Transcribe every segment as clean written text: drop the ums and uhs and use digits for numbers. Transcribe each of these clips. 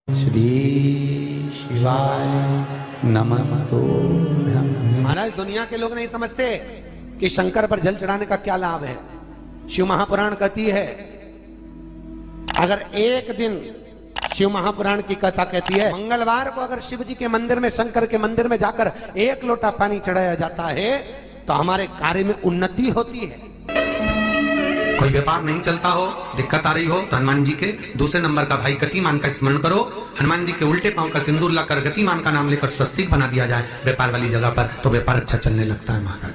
श्री शिवाय नमस्तो। महाराज दुनिया के लोग नहीं समझते कि शंकर पर जल चढ़ाने का क्या लाभ है। शिव महापुराण कहती है अगर एक दिन शिव महापुराण की कथा कहती है मंगलवार को अगर शिव जी के मंदिर में शंकर के मंदिर में जाकर एक लोटा पानी चढ़ाया जाता है तो हमारे कार्य में उन्नति होती है। कोई व्यापार नहीं चलता हो, दिक्कत आ रही हो तो हनुमान जी के दूसरे नंबर का भाई गतिमान का स्मरण करो। हनुमान जी के उल्टे पांव का सिंदूर लाकर गतिमान का नाम लेकर स्वस्तिक बना दिया जाए व्यापार वाली जगह पर, तो व्यापार अच्छा चलने लगता है महाराज।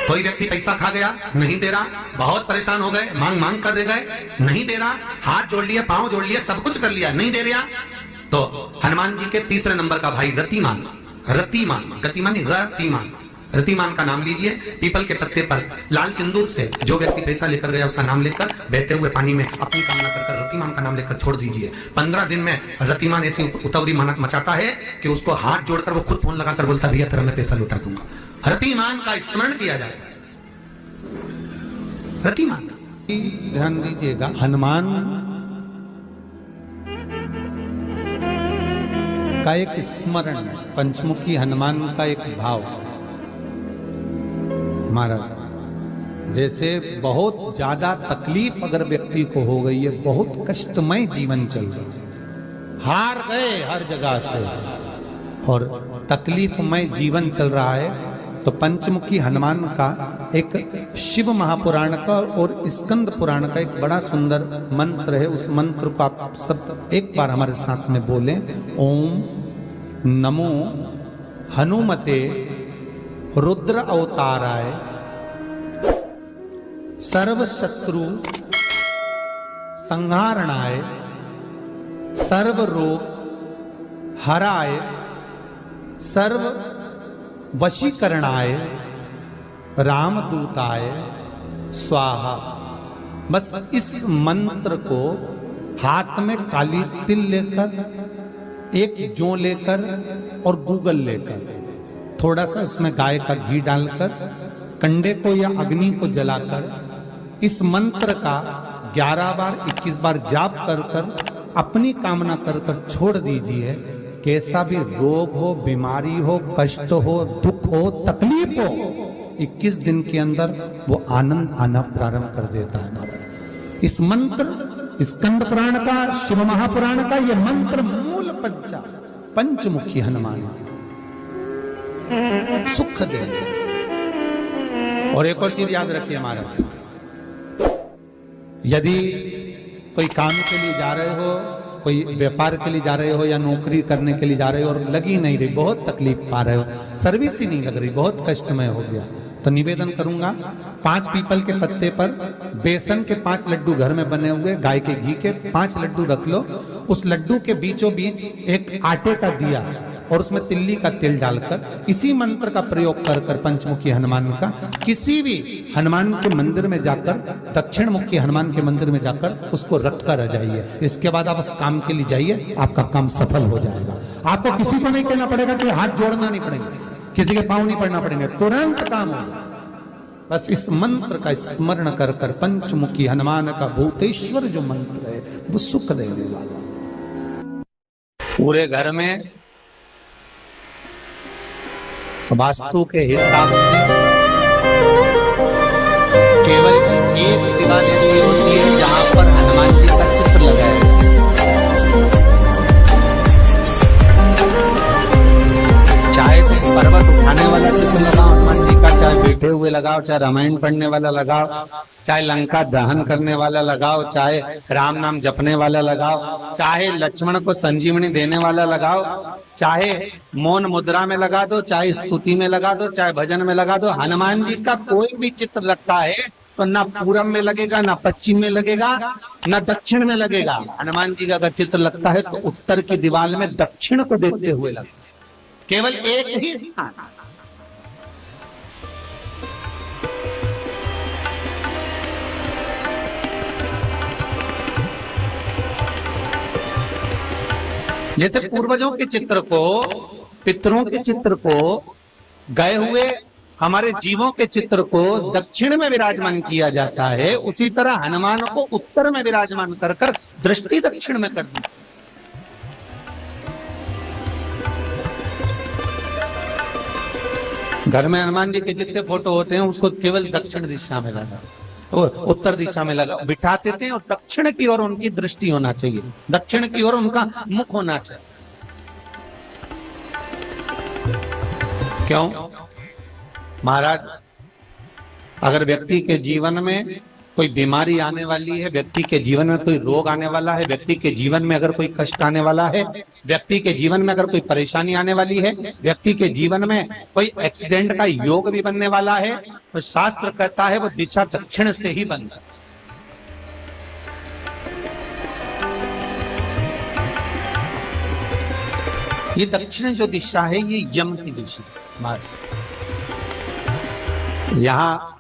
कोई व्यक्ति पैसा खा गया, नहीं दे रहा, बहुत परेशान हो गए, मांग मांग कर दे गए, नहीं दे रहा, हाथ जोड़ लिए, पांव जोड़ लिए, सब कुछ कर लिया, नहीं दे रहा, तो हनुमान जी के तीसरे नंबर का भाई रतिमान, रतिमान, गतिमान रतिमान, रतिमान का नाम लीजिए। पीपल के पत्ते पर लाल सिंदूर से जो व्यक्ति पैसा लेकर गया उसका नाम लेकर बहते हुए पानी में अपनी कामना कर रतिमान का नाम लेकर छोड़ दीजिए। 15 दिन में रतिमान ऐसी उतावली मचाता है कि उसको हाथ जोड़कर वो खुद फोन लगाकर बोलता भैया तेरा मैं पैसा लौटा दूंगा। रतिमान का स्मरण किया जाता है। रतिमान ध्यान दीजिएगा, हनुमान का एक स्मरण, पंचमुखी हनुमान का एक भाव। महाराज जैसे बहुत ज्यादा तकलीफ अगर व्यक्ति को हो गई है, बहुत कष्टमय जीवन चल रहा है, हार गए हर जगह से और तकलीफमय जीवन चल रहा है, तो पंचमुखी हनुमान का एक शिव महापुराण का और स्कंद पुराण का एक बड़ा सुंदर मंत्र है। उस मंत्र को आप सब एक बार हमारे साथ में बोलें। ओम नमो हनुमते रुद्र अवताराय सर्व शत्रु संहारणाय सर्व रोग हराय सर्व वशीकरणाय रामदूताय स्वाहा। बस इस मंत्र को हाथ में काली तिल लेकर, एक जौ लेकर और गूगल लेकर, थोड़ा सा उसमें गाय का घी डालकर, कंडे को या अग्नि को जलाकर इस मंत्र का 11 बार 21 बार जाप कर कर अपनी कामना कर कर छोड़ दीजिए। कैसा भी रोग हो, बीमारी हो, कष्ट हो, दुख हो, तकलीफ हो, 21 दिन के अंदर वो आनंद आना प्रारंभ कर देता है। इस मंत्र स्कंद पुराण का, शिव महापुराण का ये मंत्र मूल पंचमुखी हनुमान सुख दे। और एक और चीज याद रखिए महाराज, यदि कोई काम के लिए जा रहे हो, कोई व्यापार के लिए जा रहे हो या नौकरी करने के लिए जा रहे हो और लगी नहीं रही, बहुत तकलीफ पा रहे हो, सर्विस ही नहीं लग रही, बहुत कष्टमय हो गया, तो निवेदन करूंगा 5 पीपल के पत्ते पर बेसन के 5 लड्डू घर में बने हुए, गाय के घी के 5 लड्डू रख लो। उस लड्डू के बीचों बीच एक आटे का दिया और उसमें तिल्ली का तेल डालकर इसी मंत्र का प्रयोग कर कर पंचमुखी हनुमान का किसी भी हनुमान के मंदिर में जाकर, दक्षिण मुखी हनुमान के मंदिर में जाकर उसको रख कर आ जाइए। इसके बाद आप उस काम के लिए जाइए, आपका काम सफल हो जाएगा। आपको किसी को नहीं कहना पड़ेगा कि हाथ जोड़ना नहीं पड़ेगा, किसी के पांव नहीं पड़ना पड़ेंगे, तुरंत काम होगा। बस इस मंत्र का स्मरण कर कर पंचमुखी हनुमान का भूतेश्वर जो मंत्र है वो सुख देने वाला। पूरे घर में वास्तु के हिसाब से केवल एक दीवार ऐसी होती है जहां पर हनुमान जी का चित्र लगाया है। चाहे तो पर्वत उठाने वाला चित्र लगाओ हनुमान जी का, चाहे बैठे हुए लगाओ, चाहे रामायण पढ़ने वाला लगाओ, चाहे लंका दहन करने वाला लगाओ, चाहे राम नाम जपने वाला लगाओ, चाहे लक्ष्मण को संजीवनी देने वाला लगाओ, चाहे मौन मुद्रा में लगा दो, चाहे स्तुति में लगा दो, चाहे भजन में लगा दो। हनुमान जी का कोई भी चित्र लगता है तो ना पूरब में लगेगा, ना पश्चिम में लगेगा, ना दक्षिण में लगेगा। हनुमान जी का अगर चित्र लगता है तो उत्तर की दीवार में दक्षिण को देखते हुए लगता है, केवल एक ही स्थान। जैसे पूर्वजों के चित्र को, पितरों के चित्र को, गए हुए हमारे जीवों के चित्र को दक्षिण में विराजमान किया जाता है, उसी तरह हनुमान को उत्तर में विराजमान कर कर दृष्टि दक्षिण में कर दी। घर में हनुमान जी के जितने फोटो होते हैं उसको केवल दक्षिण दिशा में लगा, उत्तर दिशा में लगा बिठाते थे, और दक्षिण की ओर उनकी दृष्टि होना चाहिए, दक्षिण की ओर उनका मुख होना चाहिए। क्यों? महाराज, अगर व्यक्ति के जीवन में कोई बीमारी आने वाली है, व्यक्ति के जीवन में कोई रोग आने वाला है, व्यक्ति के जीवन में अगर कोई कष्ट आने वाला है, व्यक्ति के जीवन में अगर कोई परेशानी आने वाली है, व्यक्ति के जीवन में कोई एक्सीडेंट का योग भी बनने वाला है, तो शास्त्र कहता है वो दिशा दक्षिण से ही बनता है। ये दक्षिण जो दिशा है ये यम की दिशा। यहाँ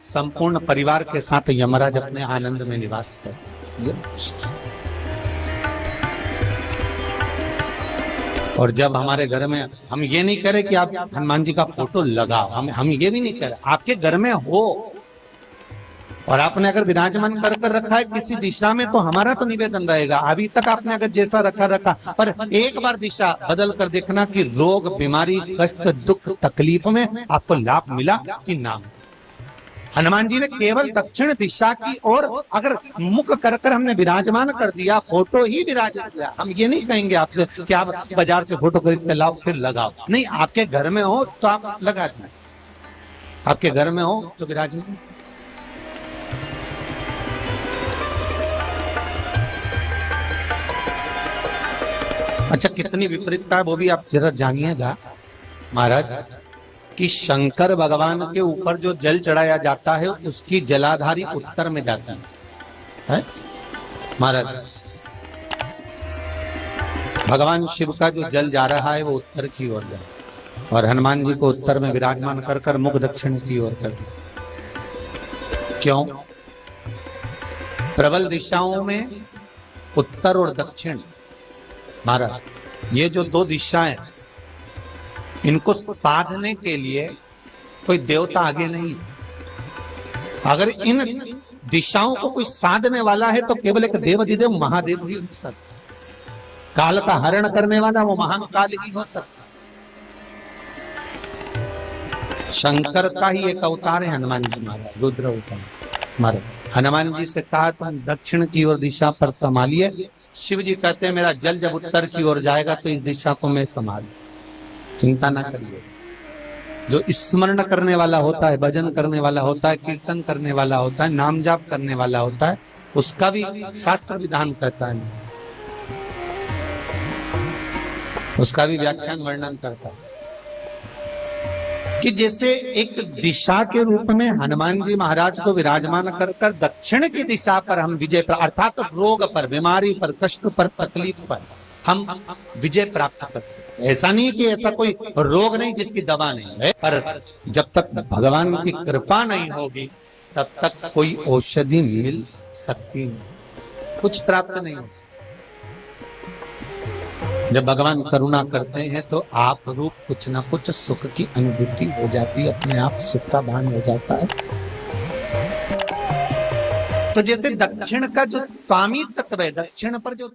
संपूर्ण परिवार के साथ यमराज अपने आनंद में निवास करते। और जब हमारे घर में, हम ये नहीं कह रहे कि आप हनुमान जी का फोटो लगाओ, हम ये भी नहीं कह रहे, आपके घर में हो और आपने अगर विराजमान कर रखा है किसी दिशा में, तो हमारा तो निवेदन रहेगा, अभी तक आपने अगर जैसा रखा, पर एक बार दिशा बदल कर देखना कि रोग, बीमारी, कष्ट, दुख, तकलीफ में आपको लाभ मिला कि ना। हनुमान जी ने केवल दक्षिण दिशा की ओर अगर मुख कर हमने विराजमान कर दिया, फोटो ही विराजित किया। हम ये नहीं कहेंगे आपसे कि आप बाजार से फोटो खरीद के लाओ फिर लगाओ, नहीं, आपके घर में हो तो आप लगा दें, आपके घर में हो तो विराजमान। अच्छा, कितनी विपरीतता है वो भी आप जरा जानिएगा महाराज, कि शंकर भगवान के ऊपर जो जल चढ़ाया जाता है उसकी जलाधारी उत्तर में जाती है महाराज। भगवान शिव का जो जल जा रहा है वो उत्तर की ओर जा, और हनुमान जी को उत्तर में विराजमान कर मुख दक्षिण की ओर कर। क्यों? प्रबल दिशाओं में उत्तर और दक्षिण महाराज, ये जो दो दिशाएं, इनको साधने के लिए कोई देवता आगे नहीं। अगर इन दिशाओं को कोई साधने वाला है तो केवल एक देवाधिदेव महादेव ही हो सकता। काल का हरण करने वाला वो महान काल ही हो सकता। शंकर का ही एक अवतार है हनुमान जी महाराज, रुद्र अवतार महाराज। हनुमान जी से कहा तुम दक्षिण की ओर दिशा पर संभालिए, शिव जी कहते हैं मेरा जल जब उत्तर की ओर जाएगा तो इस दिशा को मैं संभालू, चिंता ना करिए। जो स्मरण करने वाला होता है, भजन करने वाला होता है, कीर्तन करने वाला होता है, नाम जाप करने वाला होता है, उसका भी शास्त्र विधान कहता है, उसका भी व्याख्यान वर्णन करता है कि जैसे एक दिशा के रूप में हनुमान जी महाराज को विराजमान कर दक्षिण की दिशा पर हम विजय, अर्थात रोग पर, बीमारी पर, कष्ट पर, तकलीफ पर हम विजय प्राप्त कर सकते। ऐसा नहीं कि ऐसा कोई रोग नहीं जिसकी दवा नहीं है, पर जब तक भगवान की कृपा नहीं होगी तब तक कोई औषधि मिल सकती नहीं, कुछ प्राप्त नहीं हो सकता। जब भगवान करुणा करते हैं तो आप रूप कुछ ना कुछ सुख की अनुभूति हो जाती है, अपने आप सुख का भान हो जाता है। तो जैसे दक्षिण का जो स्वामी तत्व है, दक्षिण पर जो